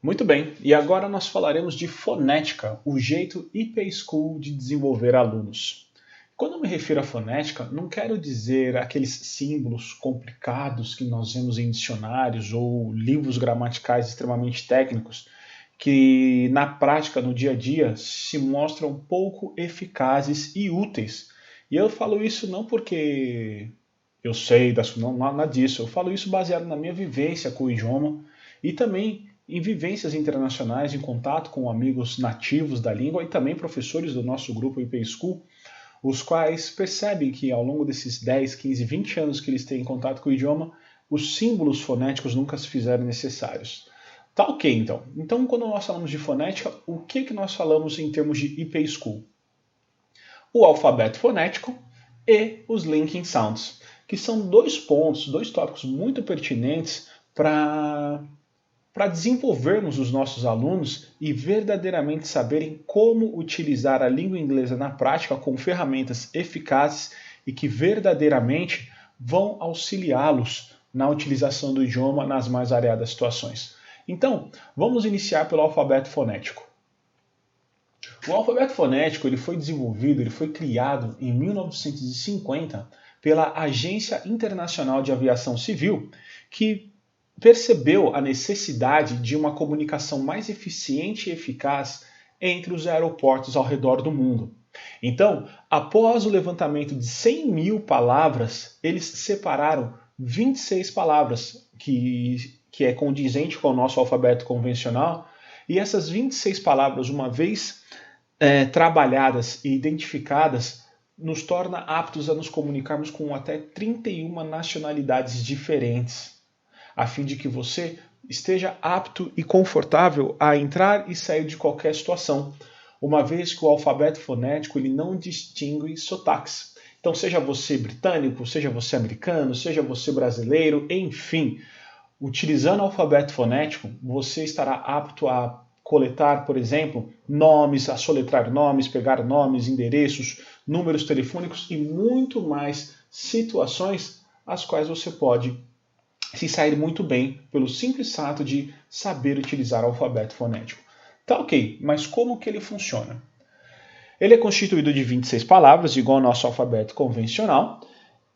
Muito bem, e agora nós falaremos de fonética, o jeito IP School de desenvolver alunos. Quando eu me refiro à fonética, não quero dizer aqueles símbolos complicados que nós vemos em dicionários ou livros gramaticais extremamente técnicos, que na prática, no dia a dia, se mostram pouco eficazes e úteis. E eu falo isso não porque eu sei, não nada disso, eu falo isso baseado na minha vivência com o idioma e também em vivências internacionais, em contato com amigos nativos da língua e também professores do nosso grupo IP School, os quais percebem que ao longo desses 10, 15, 20 anos que eles têm em contato com o idioma, os símbolos fonéticos nunca se fizeram necessários. Tá ok, então. Então, quando nós falamos de fonética, o que nós falamos em termos de IP School? O alfabeto fonético e os linking sounds, que são dois pontos, dois tópicos muito pertinentes para desenvolvermos os nossos alunos e verdadeiramente saberem como utilizar a língua inglesa na prática com ferramentas eficazes e que verdadeiramente vão auxiliá-los na utilização do idioma nas mais variadas situações. Então, vamos iniciar pelo alfabeto fonético. O alfabeto fonético ele foi desenvolvido, ele foi criado em 1950 pela Agência Internacional de Aviação Civil, que percebeu a necessidade de uma comunicação mais eficiente e eficaz entre os aeroportos ao redor do mundo. Então, após o levantamento de 100 mil palavras, eles separaram 26 palavras, que é condizente com o nosso alfabeto convencional, e essas 26 palavras, uma vez trabalhadas e identificadas, nos torna aptos a nos comunicarmos com até 31 nacionalidades diferentes, a fim de que você esteja apto e confortável a entrar e sair de qualquer situação, uma vez que o alfabeto fonético ele não distingue sotaques. Então, seja você britânico, seja você americano, seja você brasileiro, enfim, utilizando o alfabeto fonético, você estará apto a coletar, por exemplo, nomes, a soletrar nomes, pegar nomes, endereços, números telefônicos e muito mais situações as quais você pode se sair muito bem pelo simples fato de saber utilizar o alfabeto fonético. Tá ok, mas como que ele funciona? Ele é constituído de 26 palavras, igual ao nosso alfabeto convencional,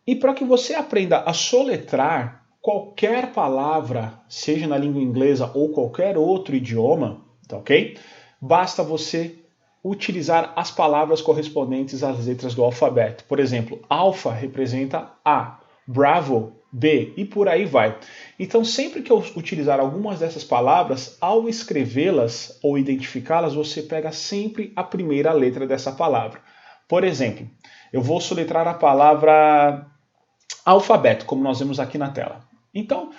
e para que você aprenda a soletrar qualquer palavra, seja na língua inglesa ou qualquer outro idioma, tá ok? Basta você utilizar as palavras correspondentes às letras do alfabeto. Por exemplo, alfa representa A, Bravo, B, e por aí vai. Então, sempre que eu utilizar algumas dessas palavras, ao escrevê-las ou identificá-las, você pega sempre a primeira letra dessa palavra. Por exemplo, eu vou soletrar a palavra alfabeto, como nós vemos aqui na tela. Então,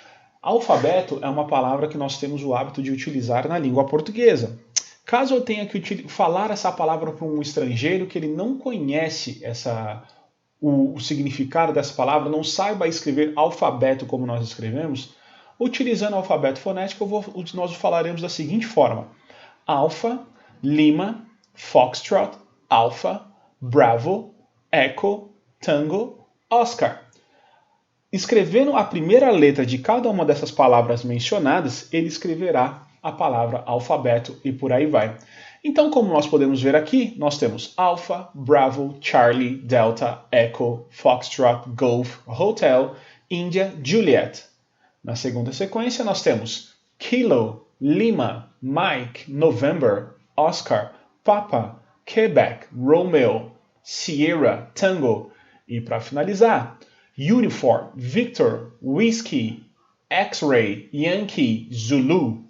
alfabeto é uma palavra que nós temos o hábito de utilizar na língua portuguesa. Caso eu tenha que falar essa palavra para um estrangeiro que ele não conhece o significado dessa palavra, não saiba escrever alfabeto como nós escrevemos, utilizando o alfabeto fonético, nós falaremos da seguinte forma: Alfa, Lima, Foxtrot, Alfa, Bravo, Echo, Tango, Oscar. Escrevendo a primeira letra de cada uma dessas palavras mencionadas, ele escreverá a palavra alfabeto e por aí vai. Então, como nós podemos ver aqui, nós temos Alpha, Bravo, Charlie, Delta, Echo, Foxtrot, Golf, Hotel, India, Juliet. Na segunda sequência, nós temos Kilo, Lima, Mike, November, Oscar, Papa, Quebec, Romeo, Sierra, Tango. E para finalizar, Uniform, Victor, Whiskey, X-Ray, Yankee, Zulu.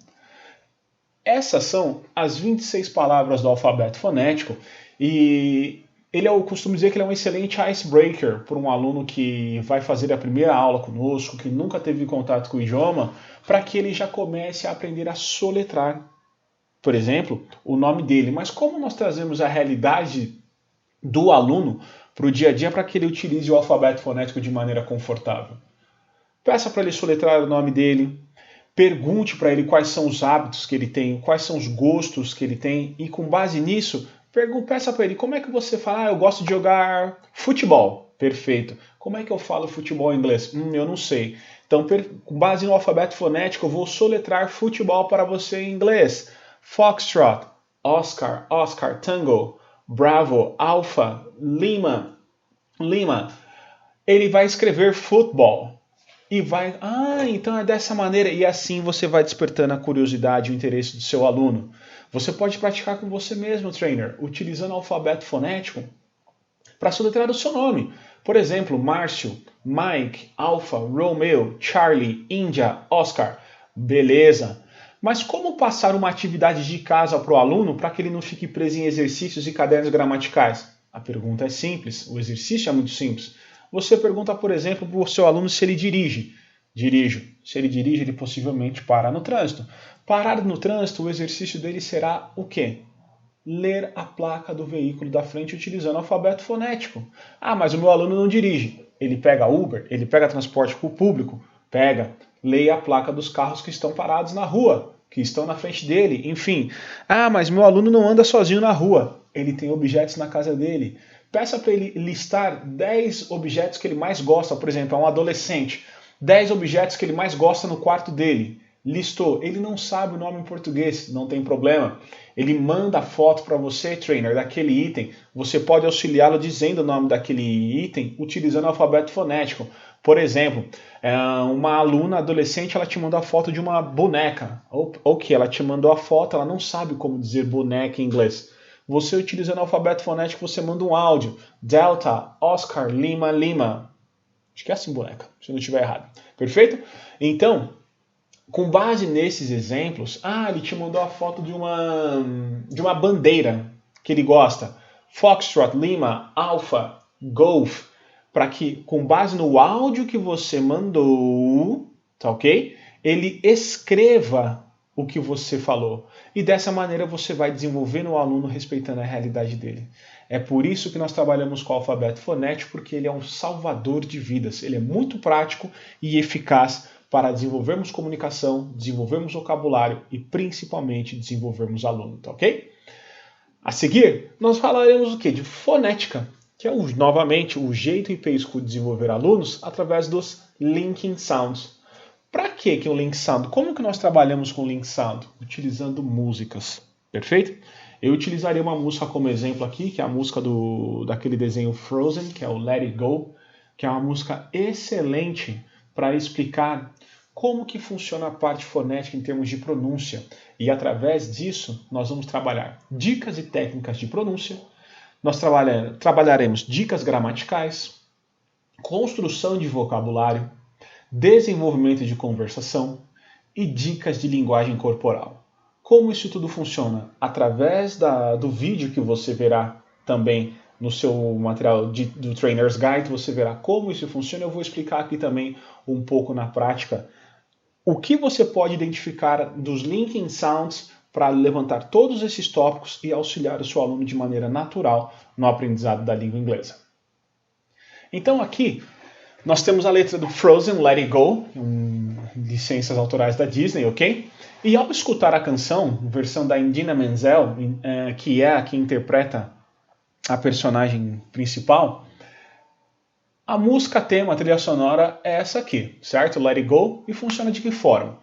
Essas são as 26 palavras do alfabeto fonético e eu costumo dizer que ele é um excelente icebreaker para um aluno que vai fazer a primeira aula conosco, que nunca teve contato com o idioma, para que ele já comece a aprender a soletrar, por exemplo, o nome dele. Mas como nós trazemos a realidade do aluno para o dia a dia para que ele utilize o alfabeto fonético de maneira confortável? Peça para ele soletrar o nome dele, pergunte para ele quais são os hábitos que ele tem, quais são os gostos que ele tem, e com base nisso, peça para ele como é que você fala, eu gosto de jogar futebol. Perfeito. Como é que eu falo futebol em inglês? Eu não sei. Então, com base no alfabeto fonético, eu vou soletrar futebol para você em inglês. Foxtrot, Oscar, Oscar, Tango, Bravo, Alpha, Lima, Lima. Ele vai escrever futebol. E vai, então é dessa maneira. E assim você vai despertando a curiosidade e o interesse do seu aluno. Você pode praticar com você mesmo, trainer, utilizando o alfabeto fonético para soletrar o seu nome. Por exemplo, Márcio, Mike, Alpha, Romeo, Charlie, Índia, Oscar. Beleza. Mas como passar uma atividade de casa para o aluno para que ele não fique preso em exercícios e cadernos gramaticais? A pergunta é simples, o exercício é muito simples. Você pergunta, por exemplo, para o seu aluno se ele dirige. Dirijo. Se ele dirige, ele possivelmente para no trânsito. Parar no trânsito, o exercício dele será o quê? Ler a placa do veículo da frente utilizando o alfabeto fonético. Mas o meu aluno não dirige. Ele pega Uber? Ele pega transporte público? Pega. Leia a placa dos carros que estão parados na rua, que estão na frente dele. Enfim. Mas meu aluno não anda sozinho na rua. Ele tem objetos na casa dele. Peça para ele listar 10 objetos que ele mais gosta. Por exemplo, é um adolescente. 10 objetos que ele mais gosta no quarto dele. Listou. Ele não sabe o nome em português, não tem problema. Ele manda a foto para você, trainer, daquele item. Você pode auxiliá-lo dizendo o nome daquele item utilizando o alfabeto fonético. Por exemplo, uma aluna adolescente, ela te mandou a foto de uma boneca. Ok, ela te mandou a foto, ela não sabe como dizer boneca em inglês. Você utilizando o alfabeto fonético, você manda um áudio. Delta, Oscar, Lima, Lima. Acho que é assim, boneca, se eu não estiver errado. Perfeito? Então, com base nesses exemplos, ele te mandou a foto de uma bandeira que ele gosta. Foxtrot, Lima, Alpha, Golf. Para que, com base no áudio que você mandou, tá ok? Ele escreva o que você falou. E dessa maneira você vai desenvolvendo o aluno respeitando a realidade dele. É por isso que nós trabalhamos com o alfabeto fonético, porque ele é um salvador de vidas. Ele é muito prático e eficaz para desenvolvermos comunicação, desenvolvermos vocabulário e principalmente desenvolvermos aluno, tá ok? A seguir, nós falaremos o quê? De fonética, que é novamente o jeito IP School de desenvolver alunos através dos linking sounds. Para que um link sound? Como que nós trabalhamos com link sound? Utilizando músicas, perfeito? Eu utilizaria uma música como exemplo aqui, que é a música daquele desenho Frozen, que é o Let It Go, que é uma música excelente para explicar como que funciona a parte fonética em termos de pronúncia. E através disso, nós vamos trabalhar dicas e técnicas de pronúncia, nós trabalharemos dicas gramaticais, construção de vocabulário, desenvolvimento de conversação e dicas de linguagem corporal. Como isso tudo funciona? Através do vídeo que você verá também no seu material do Trainer's Guide, você verá como isso funciona. Eu vou explicar aqui também um pouco na prática o que você pode identificar dos linking sounds para levantar todos esses tópicos e auxiliar o seu aluno de maneira natural no aprendizado da língua inglesa. Então aqui nós temos a letra do Frozen, Let It Go, licenças autorais da Disney, ok? E ao escutar a canção, versão da Idina Menzel, que é a que interpreta a personagem principal, a música tema, a trilha sonora é essa aqui, certo? Let It Go. E funciona de que forma?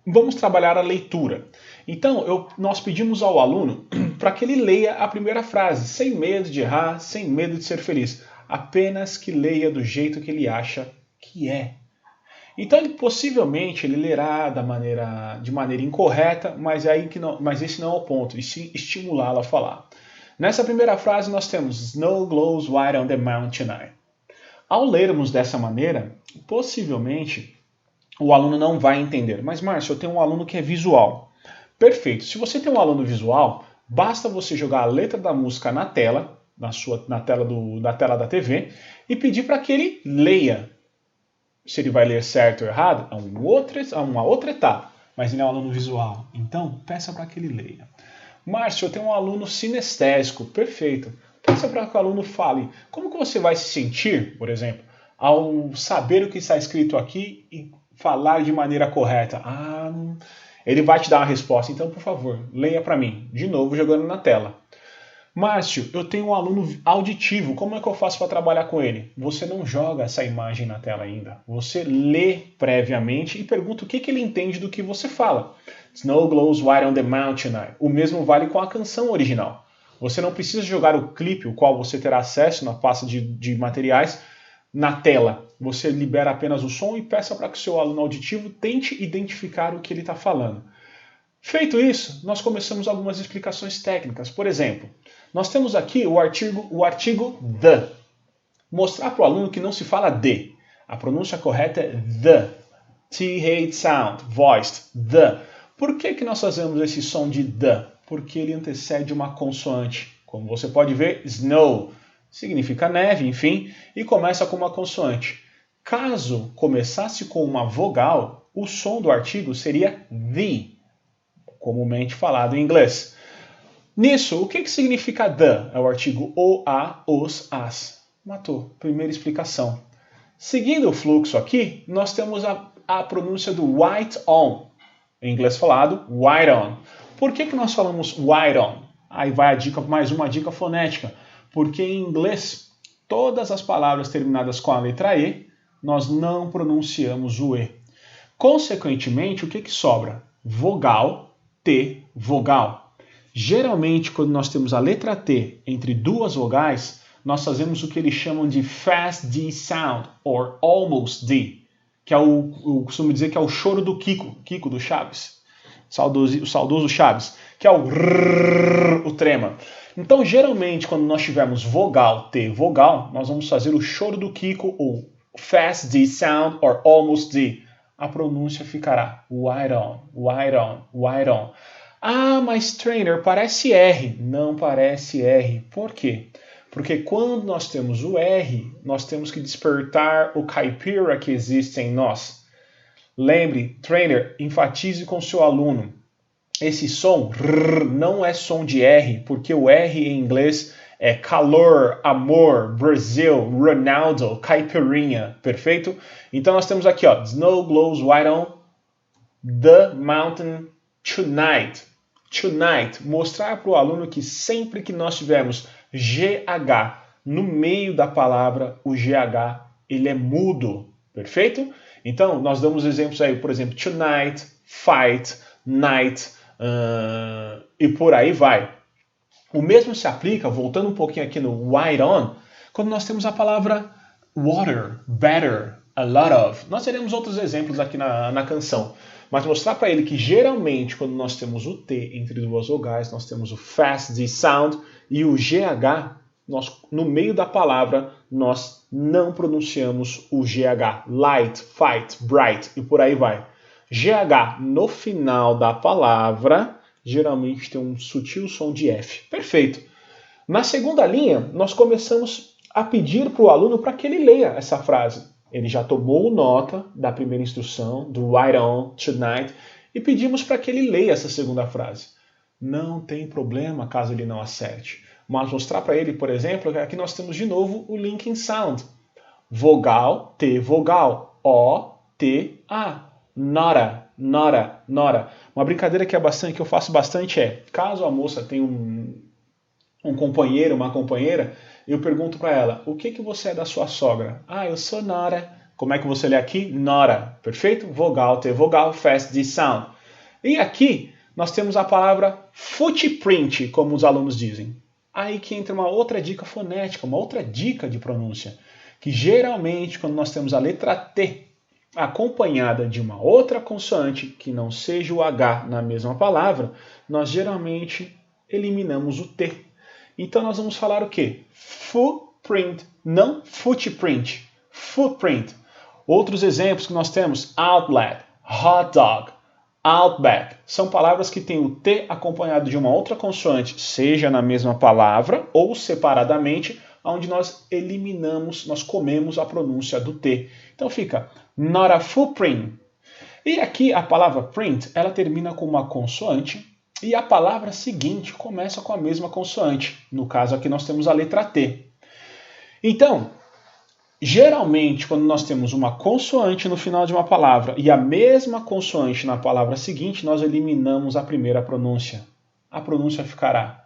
Vamos trabalhar a leitura. Então, nós pedimos ao aluno para que ele leia a primeira frase, sem medo de errar, sem medo de ser feliz. Apenas que leia do jeito que ele acha que é. Então, possivelmente, ele lerá de maneira incorreta, mas esse não é o ponto, e sim estimulá-lo a falar. Nessa primeira frase, nós temos Snow glows white on the mountain tonight. Ao lermos dessa maneira, possivelmente o aluno não vai entender. Mas, Márcio, eu tenho um aluno que é visual. Perfeito. Se você tem um aluno visual, basta você jogar a letra da música na tela, na tela da TV, e pedir para que ele leia. Se ele vai ler certo ou errado, é uma outra etapa. Mas ele é um aluno visual. Então, peça para que ele leia. Márcio, eu tenho um aluno sinestésico. Perfeito. Peça para que o aluno fale como que você vai se sentir, por exemplo, ao saber o que está escrito aqui e falar de maneira correta. Ele vai te dar uma resposta. Então, por favor, leia para mim. De novo, jogando na tela. Márcio, eu tenho um aluno auditivo, como é que eu faço para trabalhar com ele? Você não joga essa imagem na tela ainda. Você lê previamente e pergunta o que ele entende do que você fala. Snow glows white on the mountain tonight. O mesmo vale com a canção original. Você não precisa jogar o clipe, o qual você terá acesso na pasta de materiais, na tela. Você libera apenas o som e peça para que o seu aluno auditivo tente identificar o que ele está falando. Feito isso, nós começamos algumas explicações técnicas. Por exemplo, nós temos aqui o artigo the. Mostrar para o aluno que não se fala de. A pronúncia correta é the. TH sound, voiced, the. Por que nós fazemos esse som de the? Porque ele antecede uma consoante. Como você pode ver, snow significa neve, enfim, e começa com uma consoante. Caso começasse com uma vogal, o som do artigo seria the, comumente falado em inglês. Nisso, o que significa the? É o artigo o, a, os, as. Matou. Primeira explicação. Seguindo o fluxo aqui, nós temos a pronúncia do white on. Em inglês falado, white on. Por que nós falamos white on? Aí vai a dica, mais uma dica fonética. Porque em inglês, todas as palavras terminadas com a letra E, nós não pronunciamos o E. Consequentemente, o que sobra? Vogal, T, vogal. Geralmente, quando nós temos a letra T entre duas vogais, nós fazemos o que eles chamam de fast D sound, or almost D, que é eu costumo dizer que é o choro do Kiko do Chaves, o saudoso Chaves, que é o trema. Então, geralmente, quando nós tivermos vogal, T, vogal, nós vamos fazer o choro do Kiko, ou fast D sound, or almost D. A pronúncia ficará white on, white on, white on. Ah, mas trainer, parece R. Não parece R. Por quê? Porque quando nós temos o R, nós temos que despertar o caipira que existe em nós. Lembre, trainer, enfatize com seu aluno. Esse som não é som de R, porque o R em inglês é calor, amor, Brasil, Ronaldo, caipirinha, perfeito? Então nós temos aqui, ó, snow glows white on the mountain tonight. Tonight. Mostrar para o aluno que sempre que nós tivermos GH no meio da palavra, o GH ele é mudo, perfeito? Então nós damos exemplos aí, por exemplo, tonight, fight, night, e por aí vai. O mesmo se aplica, voltando um pouquinho aqui no white on, quando nós temos a palavra water, better, a lot of. Nós teremos outros exemplos aqui na canção, mas mostrar para ele que geralmente quando nós temos o T entre duas vogais, nós temos o fast D sound e o GH, no meio da palavra, nós não pronunciamos o GH. Light, fight, bright e por aí vai. GH no final da palavra geralmente tem um sutil som de F. Perfeito. Na segunda linha, nós começamos a pedir para o aluno para que ele leia essa frase. Ele já tomou nota da primeira instrução, do white on, tonight, e pedimos para que ele leia essa segunda frase. Não tem problema caso ele não acerte. Mas mostrar para ele, por exemplo, que aqui nós temos de novo o linking sound. Vogal, T, vogal. O, T, A. Nora, nora, nora. Uma brincadeira que eu faço bastante é, caso a moça tenha um companheiro, uma companheira, eu pergunto para ela, o que você é da sua sogra? Ah, eu sou nora. Como é que você lê aqui? Nora, perfeito? Vogal, T, vogal, fast D sound. E aqui nós temos a palavra footprint, como os alunos dizem. Aí que entra uma outra dica fonética, uma outra dica de pronúncia, que geralmente quando nós temos a letra T acompanhada de uma outra consoante que não seja o H na mesma palavra, nós geralmente eliminamos o T. Então nós vamos falar o quê? Footprint, não footprint. Footprint. Outros exemplos que nós temos, outlet, hot dog, outback. São palavras que têm o T acompanhado de uma outra consoante, seja na mesma palavra ou separadamente, onde nós eliminamos, nós comemos a pronúncia do T. Então fica not a footprint. E aqui a palavra print, ela termina com uma consoante e a palavra seguinte começa com a mesma consoante. No caso aqui nós temos a letra T. Então, geralmente quando nós temos uma consoante no final de uma palavra e a mesma consoante na palavra seguinte, nós eliminamos a primeira pronúncia. A pronúncia ficará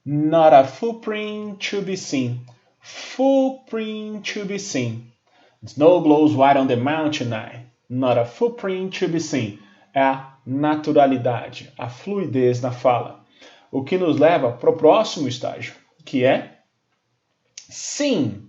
Not a footprint to be seen. Footprint to be seen. Snow glows white on the mountain night. Not a footprint to be seen. É a naturalidade, a fluidez na fala. O que nos leva para o próximo estágio, que é sim.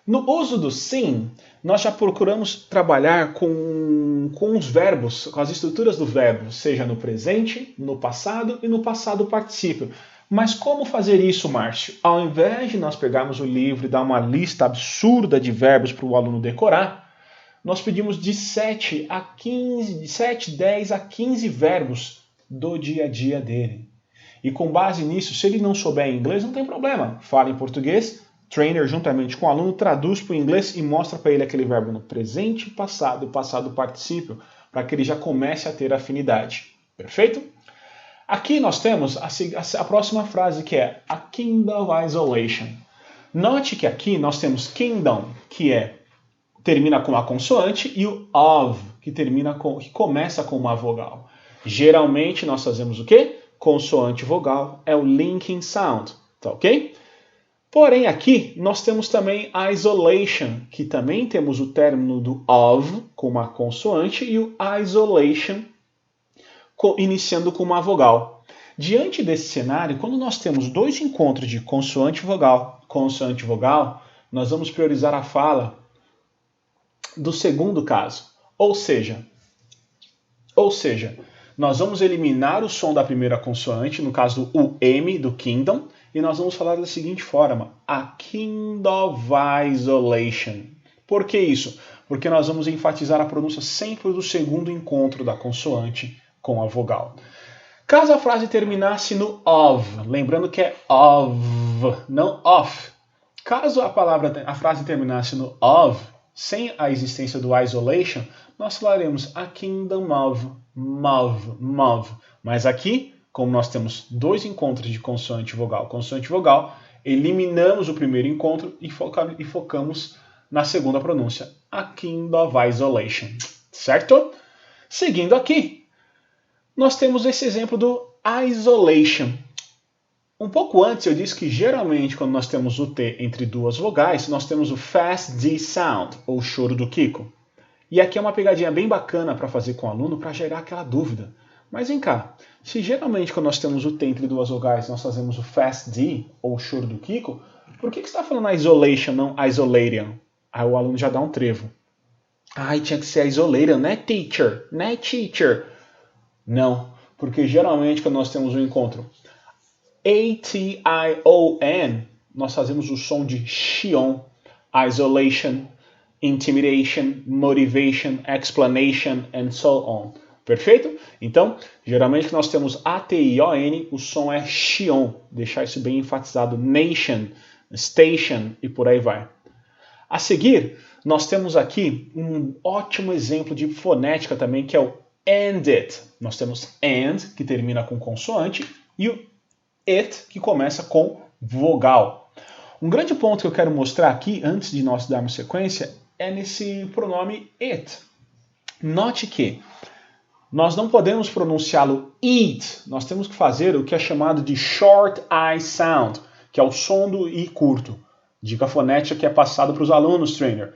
No uso do sim, nós já procuramos trabalhar com os verbos, com as estruturas do verbo, seja no presente, no passado e no passado particípio. Mas como fazer isso, Márcio? Ao invés de nós pegarmos o livro e dar uma lista absurda de verbos para o aluno decorar, nós pedimos de 7, 10 a 15 verbos do dia a dia dele. E com base nisso, se ele não souber inglês, não tem problema. Fala em português, trainer juntamente com o aluno traduz para o inglês e mostra para ele aquele verbo no presente, passado e passado particípio, para que ele já comece a ter afinidade. Perfeito? Aqui nós temos a próxima frase, que é a kingdom of isolation. Note que aqui nós temos kingdom, que termina com uma consoante, e o of, que começa com uma vogal. Geralmente nós fazemos o quê? Consoante vogal é o linking sound, tá ok? Porém aqui nós temos também isolation, que também temos o término do of com uma consoante e o isolation iniciando com uma vogal. Diante desse cenário, quando nós temos dois encontros de consoante e vogal, nós vamos priorizar a fala do segundo caso. Ou seja, nós vamos eliminar o som da primeira consoante, no caso o M do kingdom, e nós vamos falar da seguinte forma: a kingdom of isolation. Por que isso? Porque nós vamos enfatizar a pronúncia sempre do segundo encontro da consoante com a vogal. Caso a frase terminasse no of, lembrando que é of, não off. Caso a frase terminasse no of, sem a existência do isolation, nós falaremos a kingdom of, move. Mas aqui, como nós temos dois encontros de consoante e vogal, eliminamos o primeiro encontro e focamos na segunda pronúncia, a kingdom of isolation. Certo? Seguindo aqui, nós temos esse exemplo do isolation. Um pouco antes eu disse que geralmente quando nós temos o T entre duas vogais, nós temos o fast D sound, ou choro do Kiko. E aqui é uma pegadinha bem bacana para fazer com o aluno para gerar aquela dúvida. Mas vem cá, se geralmente quando nós temos o T entre duas vogais nós fazemos o fast D, ou choro do Kiko, por que você está falando isolation, não isolation? Aí o aluno já dá um trevo. Ai, tinha que ser isolation, né teacher? Né teacher? Não, porque geralmente quando nós temos um encontro A-T-I-O-N, nós fazemos o som de Xion, isolation, intimidation, motivation, explanation, and so on. Perfeito? Então, geralmente que nós temos A-T-I-O-N, o som é Xion, deixar isso bem enfatizado, nation, station e por aí vai. A seguir, nós temos aqui um ótimo exemplo de fonética também, que é o and it. Nós temos and, que termina com consoante, e o it, que começa com vogal. Um grande ponto que eu quero mostrar aqui, antes de nós darmos sequência, é nesse pronome it. Note que nós não podemos pronunciá-lo it, nós temos que fazer o que é chamado de short I sound, que é o som do I curto. Dica fonética que é passado para os alunos, trainer.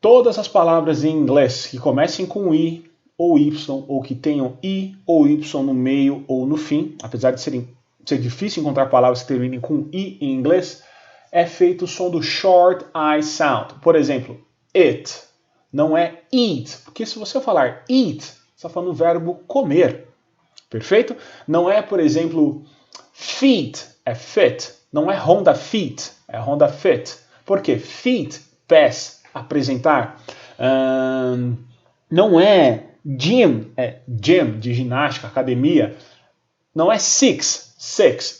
Todas as palavras em inglês que comecem com I ou Y, ou que tenham I ou Y no meio ou no fim, apesar de ser difícil encontrar palavras que terminem com I em inglês, é feito o som do short I sound. Por exemplo, it não é eat, porque se você falar eat, você está falando o verbo comer. Perfeito? Não é, por exemplo, feet, é fit. Não é Honda Fit, é Honda Fit. Por quê? Feet, pés, apresentar. Não é gym, é gym, de ginástica, academia. Não é six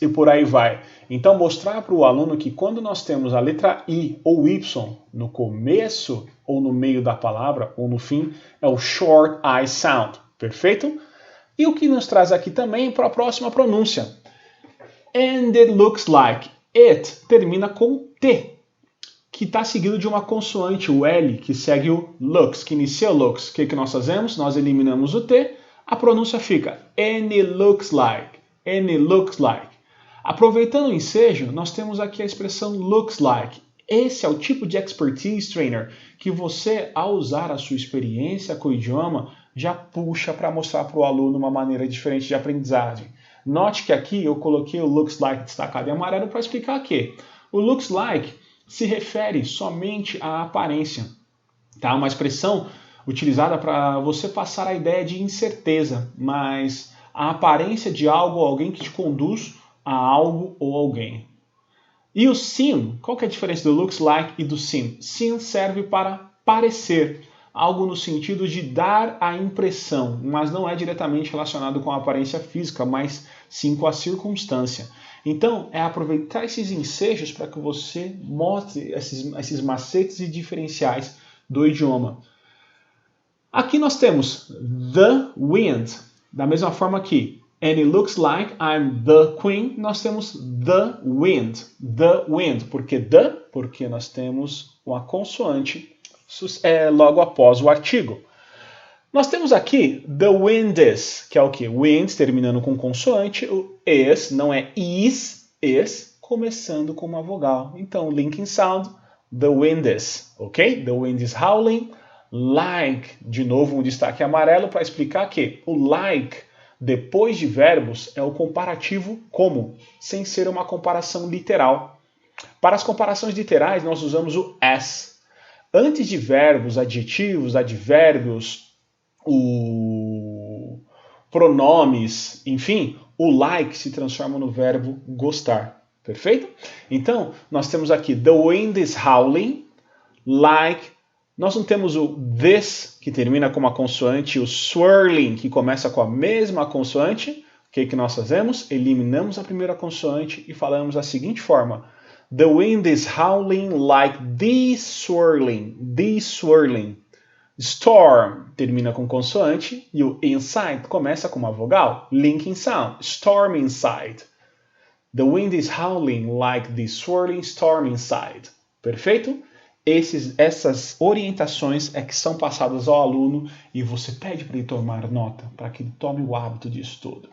e por aí vai. Então, mostrar para o aluno que quando nós temos a letra I ou Y no começo ou no meio da palavra ou no fim, é o short I sound. Perfeito? E o que nos traz aqui também para a próxima pronúncia. And it looks like. It termina com T, que está seguido de uma consoante, o L, que segue o looks, que inicia o looks. O que nós fazemos? Nós eliminamos o T, a pronúncia fica and it looks like. And it looks like. Aproveitando o ensejo, nós temos aqui a expressão looks like. Esse é o tipo de expertise trainer que você, ao usar a sua experiência com o idioma, já puxa para mostrar para o aluno uma maneira diferente de aprendizagem. Note que aqui eu coloquei o looks like destacado em amarelo para explicar que o looks like se refere somente à aparência. Tá? Uma expressão utilizada para você passar a ideia de incerteza, mas a aparência de algo ou alguém que te conduz a algo ou alguém. E o seem, qual que é a diferença do looks like e do seem? Seem serve para parecer, algo no sentido de dar a impressão, mas não é diretamente relacionado com a aparência física, mas sim com a circunstância. Então, é aproveitar esses ensejos para que você mostre esses macetes e diferenciais do idioma. Aqui nós temos the wind, da mesma forma que and it looks like I'm the queen, nós temos the wind. The wind. Por que the? Porque nós temos uma consoante logo após o artigo. Nós temos aqui the wind is, que é o que? Wind terminando com consoante, o is não é is, começando com uma vogal. Então, linking sound, the wind is, ok? The wind is howling, like, de novo um destaque amarelo para explicar que o like depois de verbos é o comparativo como, sem ser uma comparação literal. Para as comparações literais, nós usamos o as. Antes de verbos, adjetivos, advérbios, pronomes, enfim, o like se transforma no verbo gostar. Perfeito? Então, nós temos aqui the wind is howling, like. Nós não temos o this, que termina com uma consoante, o swirling, que começa com a mesma consoante. O que nós fazemos? Eliminamos a primeira consoante e falamos da seguinte forma. The wind is howling like the swirling. The swirling. Storm termina com consoante e o inside começa com uma vogal. Linking sound. Storm inside. The wind is howling like the swirling storm inside. Perfeito? Essas orientações é que são passadas ao aluno e você pede para ele tomar nota, para que ele tome o hábito disso tudo.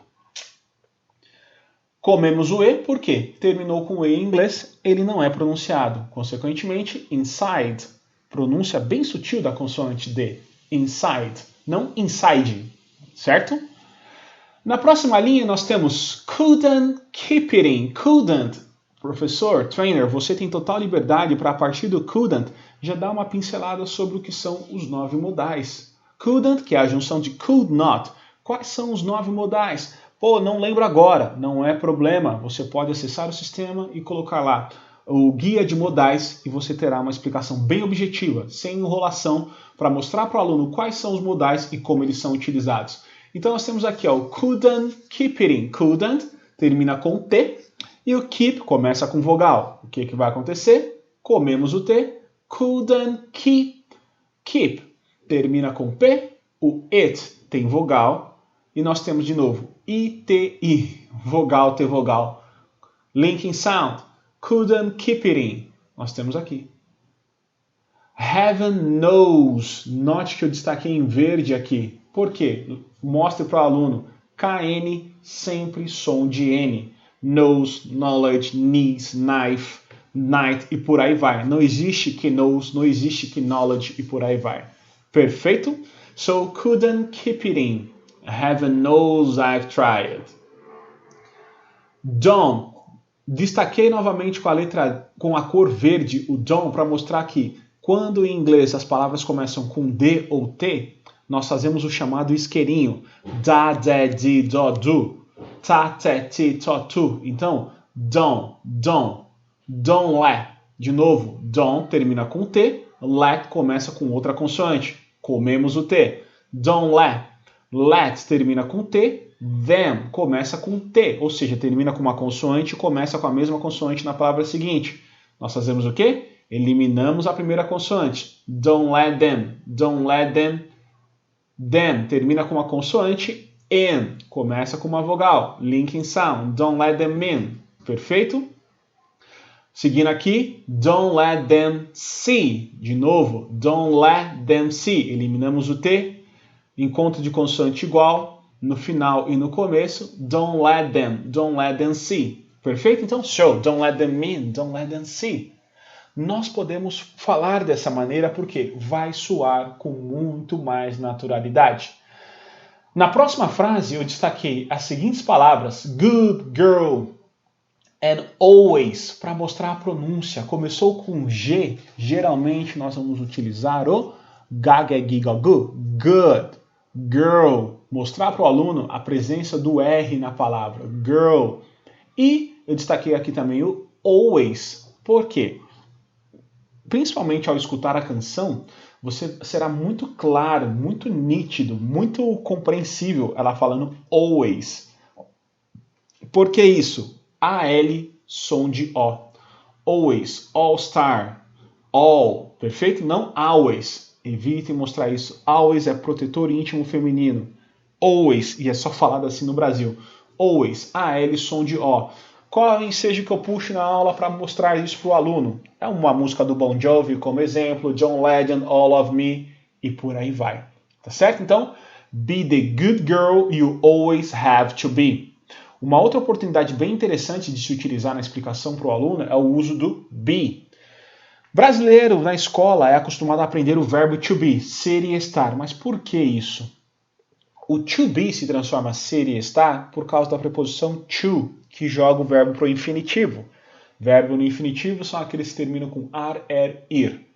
Comemos o E porque terminou com o E em inglês, ele não é pronunciado. Consequentemente, inside, pronúncia bem sutil da consoante D. Inside, não inside, certo? Na próxima linha nós temos couldn't keep it in, couldn't. Professor, trainer, você tem total liberdade para, a partir do couldn't, já dar uma pincelada sobre o que são os 9 modais. Couldn't, que é a junção de could not. Quais são os 9 modais? Pô, não lembro agora. Não é problema. Você pode acessar o sistema e colocar lá o guia de modais e você terá uma explicação bem objetiva, sem enrolação, para mostrar para o aluno quais são os modais e como eles são utilizados. Então nós temos aqui o couldn't keep it in. Couldn't termina com T. E o keep começa com vogal. O que vai acontecer? Comemos o T. Couldn't keep. Keep termina com P. O it tem vogal. E nós temos de novo ITI. Vogal, T vogal. Linking sound. Couldn't keep it in. Nós temos aqui. Heaven knows. Note que eu destaquei em verde aqui. Por quê? Mostre para o aluno. KN sempre som de N. Knows, knowledge, needs, knife, night e por aí vai. Não existe que knows, não existe que knowledge e por aí vai. Perfeito? So, couldn't keep it in. Heaven knows I've tried. Don't. Destaquei novamente com a cor verde o don't para mostrar que quando em inglês as palavras começam com D ou T, nós fazemos o chamado isqueirinho. Da, de, di, do, do. Ta, te, ti, to, tu. Então, don't let. De novo, don't termina com T, let começa com outra consoante. Comemos o T. Don't let. Let termina com T, them começa com T, ou seja, termina com uma consoante e começa com a mesma consoante na palavra seguinte. Nós fazemos o quê? Eliminamos a primeira consoante. Don't let them. Don't let them. Them termina com uma consoante. In começa com uma vogal, linking sound, don't let them in, perfeito? Seguindo aqui, don't let them see, de novo, don't let them see, eliminamos o T, encontro de consoante igual, no final e no começo, don't let them see, Perfeito? Então, show. Don't let them in, don't let them see. Nós podemos falar dessa maneira porque vai soar com muito mais naturalidade. Na próxima frase, eu destaquei as seguintes palavras: good girl and always, para mostrar a pronúncia. Começou com G, geralmente nós vamos utilizar o gagegigagu, good, girl. Mostrar para o aluno a presença do R na palavra, girl. E eu destaquei aqui também o always. Por quê? Principalmente ao escutar a canção, você será muito claro, muito nítido, muito compreensível ela falando always. Por que isso? AL, som de O. Always, all star, all, perfeito? Não always. Evite mostrar isso. Always é protetor íntimo feminino. Always, e é só falado assim no Brasil. Always, AL, som de O. Qual é o ensejo que eu puxo na aula para mostrar isso para o aluno? É uma música do Bon Jovi como exemplo, John Legend, All of Me, e por aí vai. Tá certo? Então, be the good girl you always have to be. Uma outra oportunidade bem interessante de se utilizar na explicação para o aluno é o uso do be. Brasileiro na escola é acostumado a aprender o verbo to be, ser e estar. Mas por que isso? O to be se transforma ser e estar por causa da preposição to, que joga o verbo para o infinitivo. Verbo no infinitivo são aqueles que terminam com ar, ir.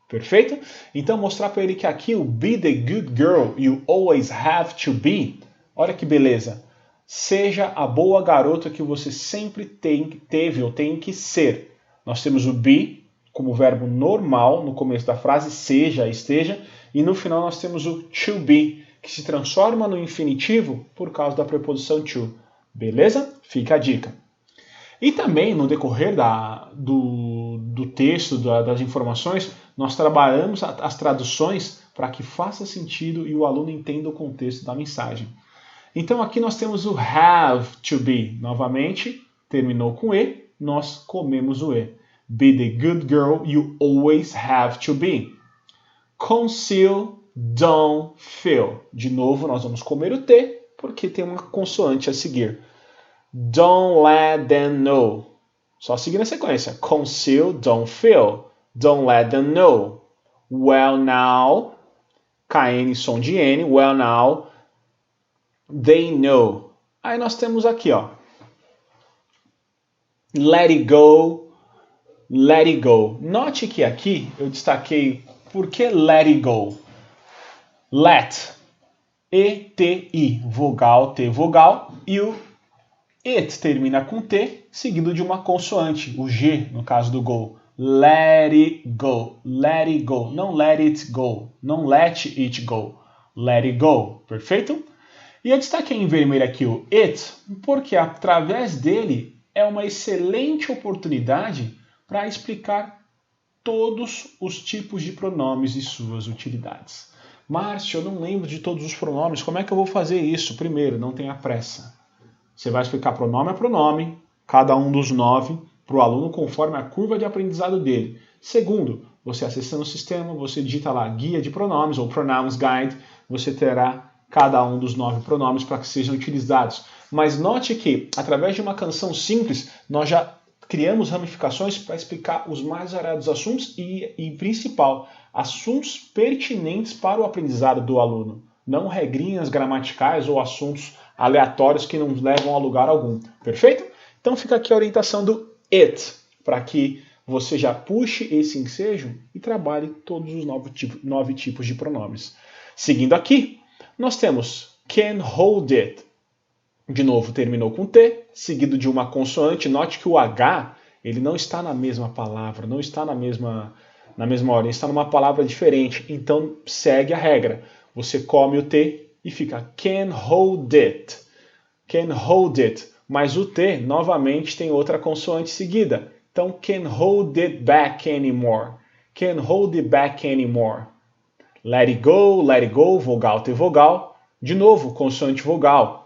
Perfeito? Então mostrar para ele que aqui o be the good girl you always have to be. Olha que beleza. Seja a boa garota que você sempre teve ou tem que ser. Nós temos o be como verbo normal no começo da frase, seja, esteja, e no final nós temos o to be, que se transforma no infinitivo por causa da preposição to. Beleza? Fica a dica. E também, no decorrer do texto, das informações, nós trabalhamos as traduções para que faça sentido e o aluno entenda o contexto da mensagem. Então aqui nós temos o have to be. Novamente, terminou com E, nós comemos o E. Be the good girl you always have to be. Conceal, don't feel. De novo, nós vamos comer o T, porque tem uma consoante a seguir. Don't let them know. Só seguir na sequência. Conceal, don't feel. Don't let them know. Well now, KN, som de N. Well now, they know. Aí nós temos aqui, ó. Let it go, let it go. Note que aqui eu destaquei por que let it go. Let, E-T-I, vogal, T, vogal, e o it termina com T, seguido de uma consoante, o G, no caso do go. Let it go, let it go. Não let it go, não let it go. Let it go, perfeito? E eu destaquei em vermelho aqui o it, porque através dele é uma excelente oportunidade para explicar todos os tipos de pronomes e suas utilidades. Márcio, eu não lembro de todos os pronomes, como é que eu vou fazer isso? Primeiro, não tenha pressa. Você vai explicar pronome a pronome, cada um dos 9, para o aluno conforme a curva de aprendizado dele. Segundo, você acessando o sistema, você digita lá guia de pronomes ou pronouns guide, você terá cada um dos 9 pronomes para que sejam utilizados. Mas note que, através de uma canção simples, nós já criamos ramificações para explicar os mais variados assuntos e principal, assuntos pertinentes para o aprendizado do aluno. Não regrinhas gramaticais ou assuntos aleatórios que não levam a lugar algum. Perfeito? Então fica aqui a orientação do it, para que você já puxe esse ensejo e trabalhe todos os 9 tipos de pronomes. Seguindo aqui, nós temos can hold it. De novo, terminou com T, seguido de uma consoante. Note que o H ele não está na mesma palavra, não está na mesma ordem, está numa palavra diferente. Então, segue a regra. Você come o T e fica can hold it. Can hold it. Mas o T, novamente, tem outra consoante seguida. Então, can hold it back anymore. Can hold it back anymore. Let it go, vogal, T, vogal. De novo, consoante vogal.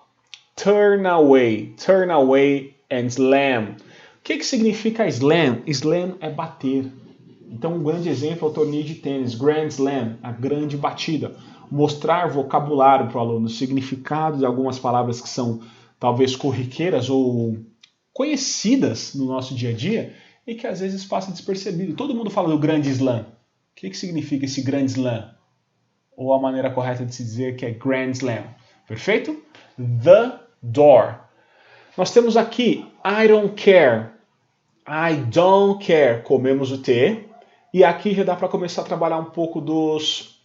Turn away and slam. O que significa slam? Slam é bater. Então, um grande exemplo é o torneio de tênis, Grand Slam, a grande batida. Mostrar vocabulário para o aluno, significado de algumas palavras que são talvez corriqueiras ou conhecidas no nosso dia a dia e que às vezes passa despercebido. Todo mundo fala do grande slam. O que significa esse grande slam? Ou a maneira correta de se dizer que é grand slam. Perfeito? The door. Nós temos aqui I don't care. I don't care. Comemos o T. E aqui já dá para começar a trabalhar um pouco dos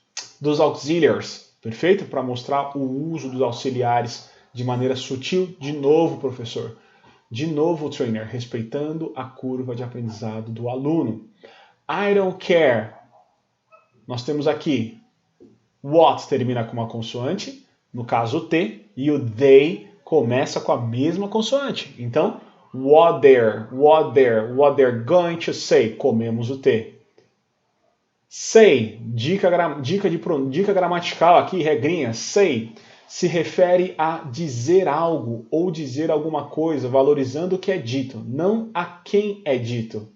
auxiliaries. Perfeito? Para mostrar o uso dos auxiliares de maneira sutil. De novo, professor. De novo, trainer, respeitando a curva de aprendizado do aluno. I don't care. Nós temos aqui what termina com uma consoante, no caso o T, e o they começa com a mesma consoante. Então, what they're going to say, comemos o T. Say, dica gramatical aqui, regrinha, say, se refere a dizer algo ou dizer alguma coisa, valorizando o que é dito, não a quem é dito.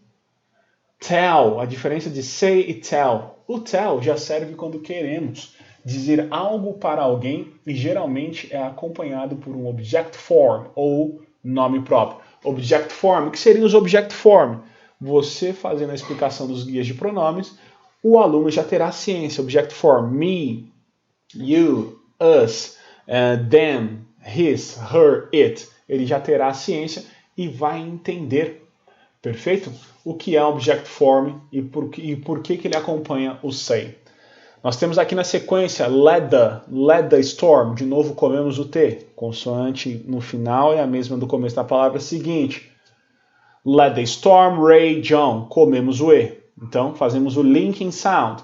Tell, a diferença de say e tell. O tell já serve quando queremos dizer algo para alguém e geralmente é acompanhado por um object form ou nome próprio. Object form, o que seriam os object form? Você fazendo a explicação dos guias de pronomes, o aluno já terá ciência. Object form, me, you, us, them, his, her, it. Ele já terá a ciência e vai entender, perfeito? O que é object form e por que ele acompanha o say. Nós temos aqui na sequência let the storm, de novo comemos o T, consoante no final é a mesma do começo da palavra seguinte. Let the storm rage on, comemos o E. Então fazemos o linking sound.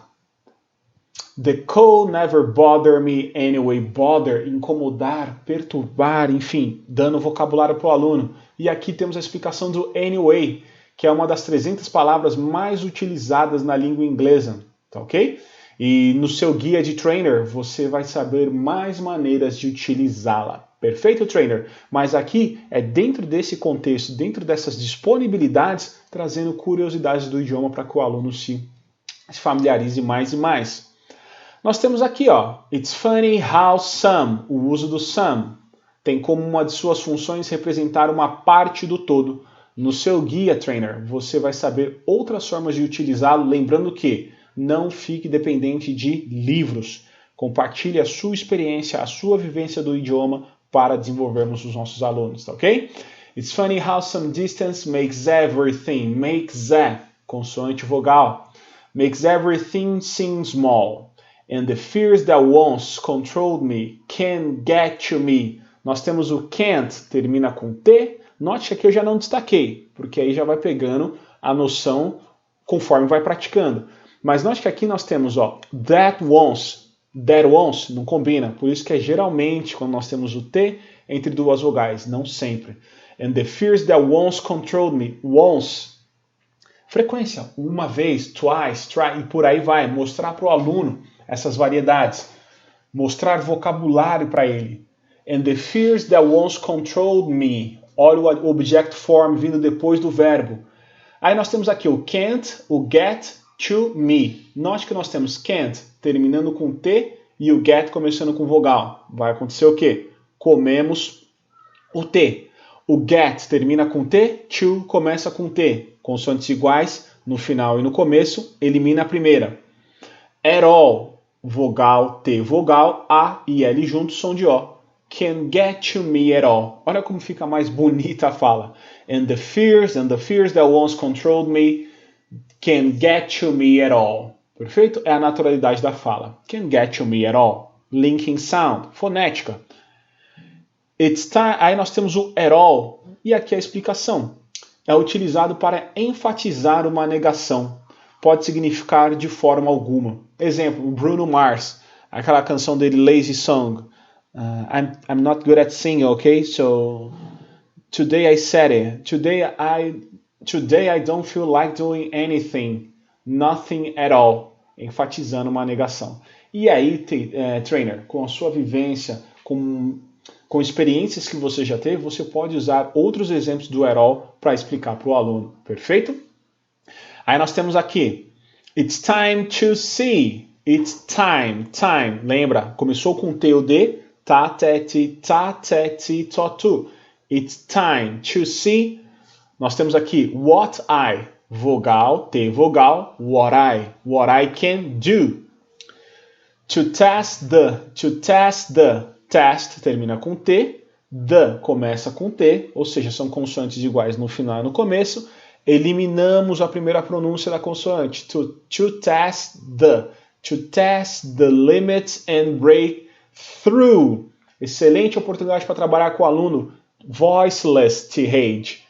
The cold never bother me anyway. Bother, incomodar, perturbar, enfim, dando vocabulário para o aluno. E aqui temos a explicação do anyway, que é uma das 300 palavras mais utilizadas na língua inglesa, tá ok? E no seu guia de trainer, você vai saber mais maneiras de utilizá-la. Perfeito, trainer? Mas aqui é dentro desse contexto, dentro dessas disponibilidades, trazendo curiosidades do idioma para que o aluno se familiarize mais e mais. Nós temos aqui, ó, it's funny how some, o uso do some, tem como uma de suas funções representar uma parte do todo. No seu guia, trainer, você vai saber outras formas de utilizá-lo, lembrando que não fique dependente de livros. Compartilhe a sua experiência, a sua vivência do idioma para desenvolvermos os nossos alunos, tá ok? It's funny how some distance makes everything. Makes consoante vogal. Makes everything seem small. And the fears that once controlled me can get to me. Nós temos o can't, termina com T. Note que aqui eu já não destaquei, porque aí já vai pegando a noção conforme vai praticando. Mas note que aqui nós temos, ó, that once não combina. Por isso que é geralmente quando nós temos o T entre duas vogais, não sempre. And the fears that once controlled me. Once, frequência, uma vez, twice, try, e por aí vai. Mostrar para o aluno essas variedades. Mostrar vocabulário para ele. And the fears that once controlled me. Olha o object form vindo depois do verbo. Aí nós temos aqui o can't, o get, to me. Note que nós temos can't terminando com T e o get começando com vogal. Vai acontecer o quê? Comemos o T. O get termina com T, to começa com T. Consoantes iguais no final e no começo, elimina a primeira. At all, vogal, T, vogal, A e L juntos, som de O. Can get to me at all. Olha como fica mais bonita a fala. And the fears that once controlled me can get to me at all. Perfeito? É a naturalidade da fala. Can get to me at all. Linking sound. Fonética. It's time. Aí nós temos o at all. E aqui a explicação. É utilizado para enfatizar uma negação. Pode significar de forma alguma. Exemplo, o Bruno Mars. Aquela canção dele, Lazy Song. I'm not good at singing, okay? So today I said it. Today I don't feel like doing anything. Nothing at all. Enfatizando uma negação. E aí, trainer, com a sua vivência, com experiências que você já teve, você pode usar outros exemplos do at all para explicar para o aluno. Perfeito? Aí nós temos aqui. It's time to see. It's time. Lembra? Começou com T ou D. Ta, te, ti, to, tu. It's time to see Nós temos aqui what I, vogal, T vogal, what I can do. To test the, test termina com T, the começa com T, ou seja, são consoantes iguais no final e no começo. Eliminamos a primeira pronúncia da consoante. To test the limits and break through. Excelente oportunidade para trabalhar com o aluno voiceless TH.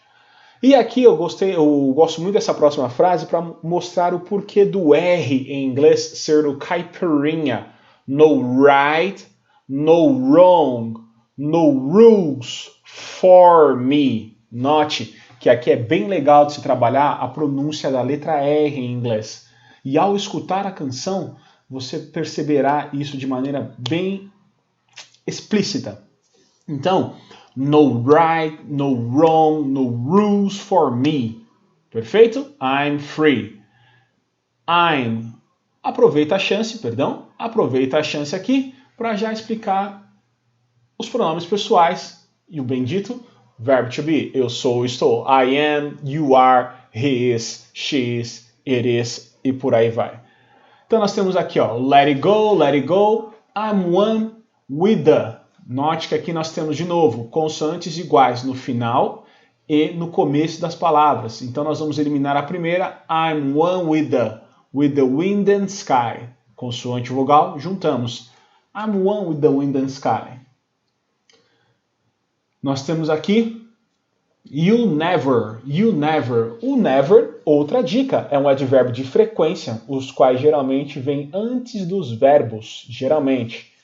E aqui eu gosto muito dessa próxima frase para mostrar o porquê do R em inglês ser o caipirinha. No right, no wrong, no rules for me. Note que aqui é bem legal de se trabalhar a pronúncia da letra R em inglês. E ao escutar a canção, você perceberá isso de maneira bem explícita. Então, no right, no wrong, no rules for me. Perfeito? I'm free. Aproveita a chance aqui para já explicar os pronomes pessoais e o bendito verbo to be. Eu sou, estou. I am, you are, he is, she is, it is e por aí vai. Então nós temos aqui, ó, let it go, I'm one with the. Note que aqui nós temos de novo consoantes iguais no final e no começo das palavras. Então nós vamos eliminar a primeira, I'm one with the wind and sky. Consoante vogal, juntamos. I'm one with the wind and sky. Nós temos aqui you never. O never, outra dica, é um advérbio de frequência, os quais geralmente vêm antes dos verbos, geralmente.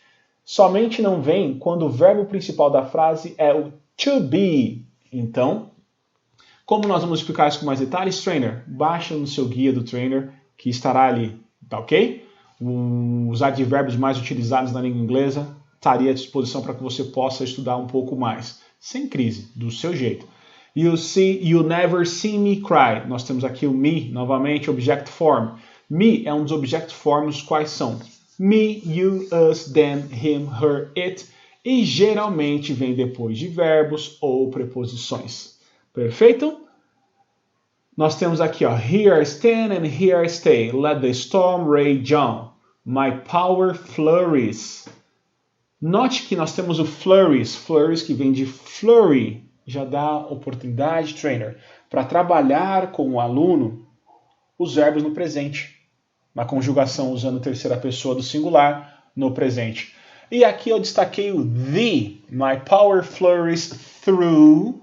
Somente não vem quando o verbo principal da frase é o to be. Então, como nós vamos explicar isso com mais detalhes, trainer, baixa no seu guia do trainer que estará ali, tá ok? Os advérbios mais utilizados na língua inglesa estaria à disposição para que você possa estudar um pouco mais, sem crise, do seu jeito. You never see me cry. Nós temos aqui o me, novamente, object form. Me é um dos object forms, quais são me, you, us, them, him, her, it, e geralmente vem depois de verbos ou preposições. Perfeito? Nós temos aqui, ó, here I stand and here I stay. Let the storm rage on. My power flurries. Note que nós temos o flurries que vem de flurry. Já dá oportunidade, trainer, para trabalhar com o aluno os verbos no presente. Na conjugação usando a terceira pessoa do singular no presente. E aqui eu destaquei o the. My power flurries through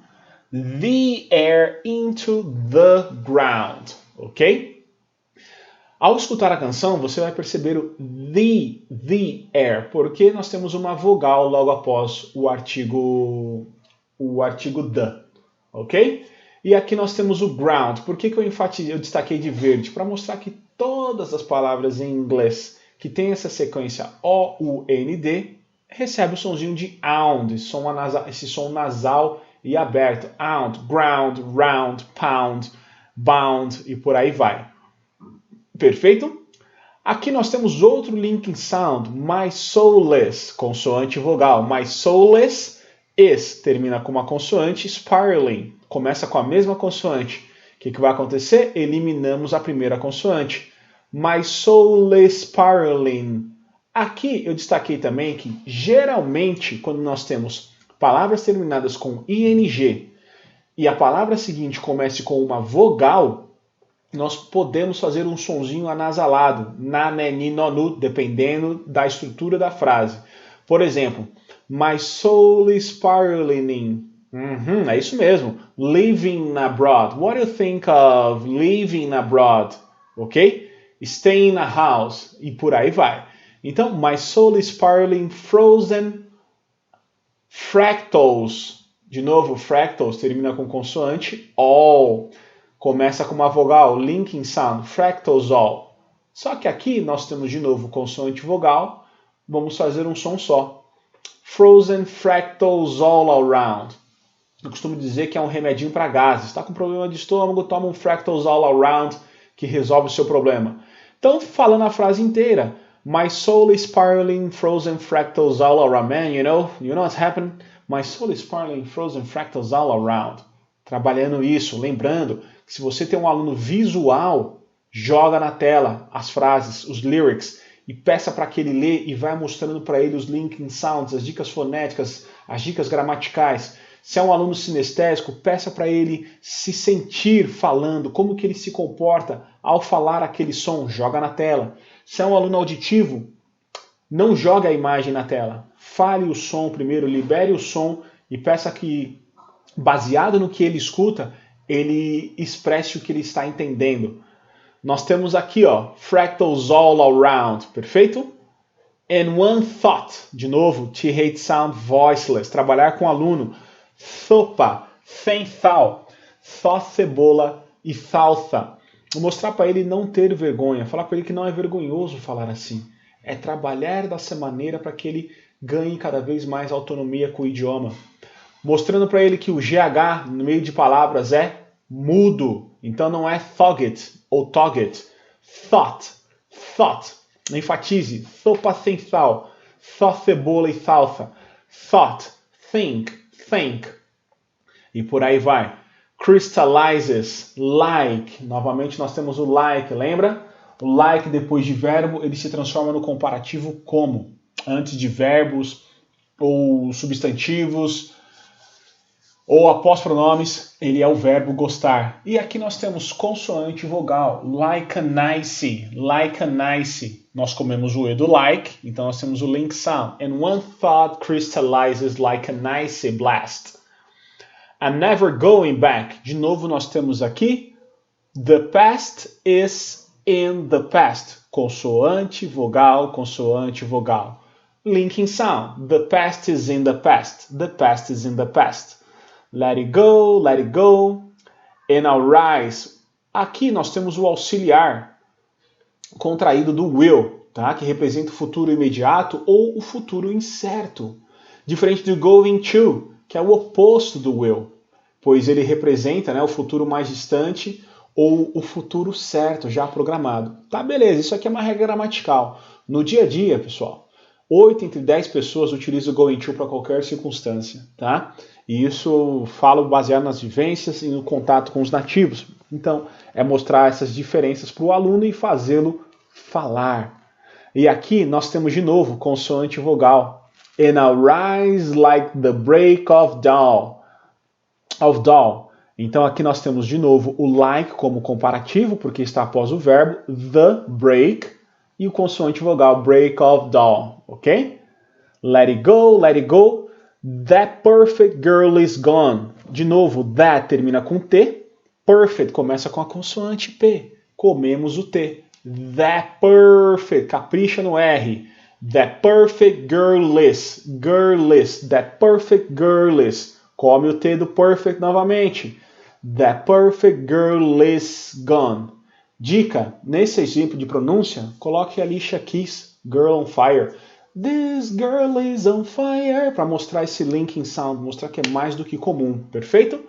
the air into the ground. Ok? Ao escutar a canção, você vai perceber o the air, porque nós temos uma vogal logo após o artigo the. Ok? E aqui nós temos o ground. Por que eu destaquei de verde? Para mostrar que todas as palavras em inglês que tem essa sequência O-U-N-D recebe o sonzinho de ound, esse som nasal e aberto. Ound, ground, round, pound, bound e por aí vai. Perfeito? Aqui nós temos outro linking sound, my soulless, consoante vogal. My soulless is termina com uma consoante, spiraling começa com a mesma consoante. O que vai acontecer? Eliminamos a primeira consoante. My soulless spiraling. Aqui eu destaquei também que geralmente quando nós temos palavras terminadas com ing e a palavra seguinte comece com uma vogal, nós podemos fazer um sonzinho anasalado, na, né, ni, no, nu, dependendo da estrutura da frase. Por exemplo, my soul is spiraling. É isso mesmo. Living abroad. What do you think of living abroad? Ok? Stay in a house. E por aí vai. Então, my soul is spiraling frozen fractals. De novo, fractals termina com consoante. All. Começa com uma vogal. Linking sound. Fractals all. Só que aqui nós temos de novo consoante vogal. Vamos fazer um som só. Frozen fractals all around. Eu costumo dizer que é um remedinho para gases. Está com problema de estômago, toma um fractals all around que resolve o seu problema. Então, falando a frase inteira. My soul is spiraling frozen fractals all around. Man, you know what's happened? My soul is spiraling frozen fractals all around. trabalhando isso. Lembrando que se você tem um aluno visual, joga na tela as frases, os lyrics, e peça para que ele lê e vai mostrando para ele os linking sounds, as dicas fonéticas, as dicas gramaticais. Se é um aluno sinestésico, peça para ele se sentir falando, como que ele se comporta ao falar aquele som, joga na tela. Se é um aluno auditivo, não jogue a imagem na tela. Fale o som primeiro, libere o som e peça que, baseado no que ele escuta, ele expresse o que ele está entendendo. Nós temos aqui, ó, fractals all around, perfeito? And one thought, de novo, th sound voiceless, trabalhar com o aluno. Sopa, sem sal, só cebola e salsa. Vou mostrar para ele não ter vergonha, falar para ele que não é vergonhoso falar assim. É trabalhar dessa maneira para que ele ganhe cada vez mais autonomia com o idioma. Mostrando para ele que o GH no meio de palavras é mudo. Então não é thoget ou toget. Thought. Thought. Enfatize. Sopa sem sal. Só cebola e salsa. Thought. Think. Think. E por aí vai. Crystallizes. Like. Novamente nós temos o like. Lembra? O like depois de verbo ele se transforma no comparativo como. Antes de verbos ou substantivos ou após pronomes, ele é o verbo gostar. E aqui nós temos consoante e vogal. Like a nice. Like a nice. Nós comemos o E do like, então nós temos o link sound. And one thought crystallizes like a nice blast. I'm never going back. De novo nós temos aqui the past is in the past. Consoante, vogal, consoante, vogal. Linking sound. The past is in the past. The past is in the past. Let it go, and I'll rise. Aqui nós temos o auxiliar contraído do will, tá? Que representa o futuro imediato ou o futuro incerto. Diferente do going to, que é o oposto do will, pois ele representa, né, o futuro mais distante ou o futuro certo, já programado. Tá, beleza, isso aqui é uma regra gramatical. No dia a dia, pessoal, 8 entre 10 pessoas utilizam o going to para qualquer circunstância, tá? E isso eu falo baseado nas vivências e no contato com os nativos. Então, é mostrar essas diferenças para o aluno e fazê-lo falar. E aqui nós temos de novo consoante e vogal. And I'll rise like the break of dawn. Então aqui nós temos de novo o like como comparativo, porque está após o verbo the break e o consoante vogal break of dawn, ok? Let it go. That perfect girl is gone. De novo, that termina com T. Perfect começa com a consoante P. Comemos o T. That perfect. Capricha no R. That perfect girl is. That perfect girl is. Come o T do perfect novamente. That perfect girl is gone. Dica, nesse exemplo de pronúncia, coloque a Alicia Keys, Girl on Fire. This girl is on fire, para mostrar esse linking sound, mostrar que é mais do que comum, perfeito?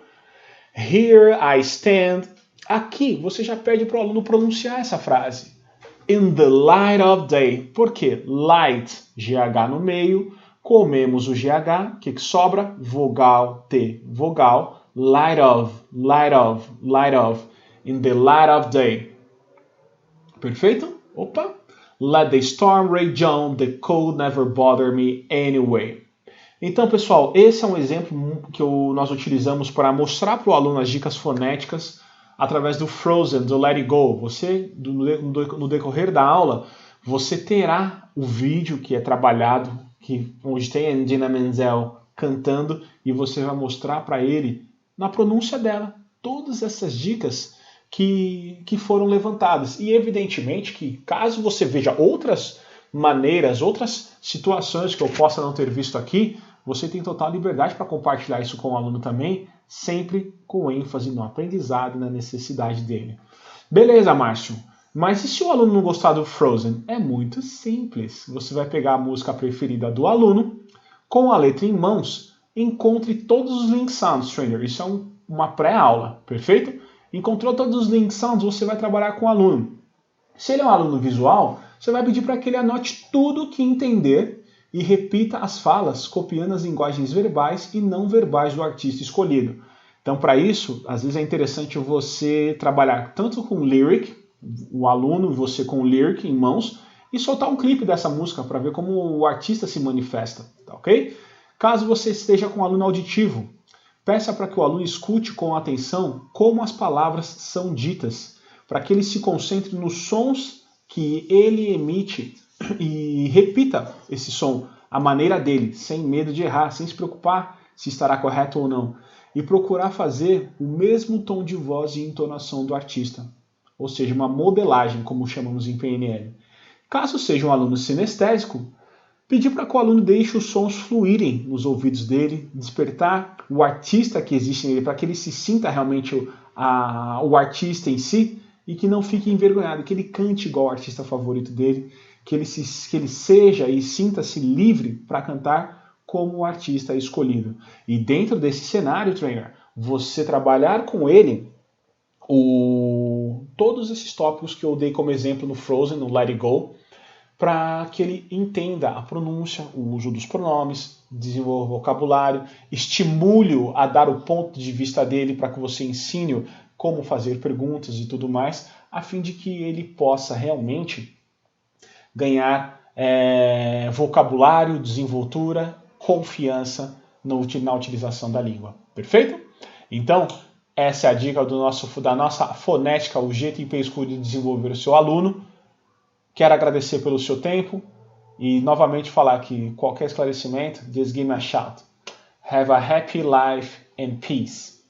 Here I stand. Aqui você já pede para o aluno pronunciar essa frase. In the light of day. Por quê? Light, GH no meio, comemos o GH, o que sobra? Vogal T, vogal, light of. In the light of day. Perfeito? Opa! Let the storm rage on, the cold never bother me anyway. Então, pessoal, esse é um exemplo que nós utilizamos para mostrar para o aluno as dicas fonéticas através do Frozen, do Let It Go. Você, no decorrer da aula, você terá o vídeo que é trabalhado, onde tem a Idina Menzel cantando, e você vai mostrar para ele, na pronúncia dela, todas essas dicas que foram levantadas. E evidentemente que caso você veja outras maneiras, outras situações que eu possa não ter visto aqui, você tem total liberdade para compartilhar isso com o aluno também, sempre com ênfase no aprendizado e na necessidade dele. Beleza, Márcio. Mas e se o aluno não gostar do Frozen? É muito simples. Você vai pegar a música preferida do aluno, com a letra em mãos, encontre todos os link sounds, trainer. Isso é uma pré-aula, perfeito? Encontrou todos os link sounds, você vai trabalhar com o aluno. Se ele é um aluno visual, você vai pedir para que ele anote tudo o que entender e repita as falas, copiando as linguagens verbais e não verbais do artista escolhido. Então, para isso, às vezes é interessante você trabalhar tanto com lyric, o aluno, você com o lyric em mãos, e soltar um clipe dessa música para ver como o artista se manifesta, tá ok? Caso você esteja com um aluno auditivo, peça para que o aluno escute com atenção como as palavras são ditas, para que ele se concentre nos sons que ele emite e repita esse som à maneira dele, sem medo de errar, sem se preocupar se estará correto ou não, e procurar fazer o mesmo tom de voz e entonação do artista, ou seja, uma modelagem, como chamamos em PNL. Caso seja um aluno sinestésico, pedir para que o aluno deixe os sons fluírem nos ouvidos dele, despertar o artista que existe nele, para que ele se sinta realmente o artista em si e que não fique envergonhado, que ele cante igual ao artista favorito dele, que ele seja e sinta-se livre para cantar como o artista escolhido. E dentro desse cenário, trainer, você trabalhar com ele todos esses tópicos que eu dei como exemplo no Frozen, no Let It Go, para que ele entenda a pronúncia, o uso dos pronomes, desenvolva o vocabulário, estimule-o a dar o ponto de vista dele para que você ensine como fazer perguntas e tudo mais, a fim de que ele possa realmente ganhar vocabulário, desenvoltura, confiança na utilização da língua. Perfeito? Então, essa é a dica da nossa fonética, o jeito IP School de desenvolver o seu aluno. Quero agradecer pelo seu tempo e novamente falar que qualquer esclarecimento, just give me a shout. Have a happy life and peace.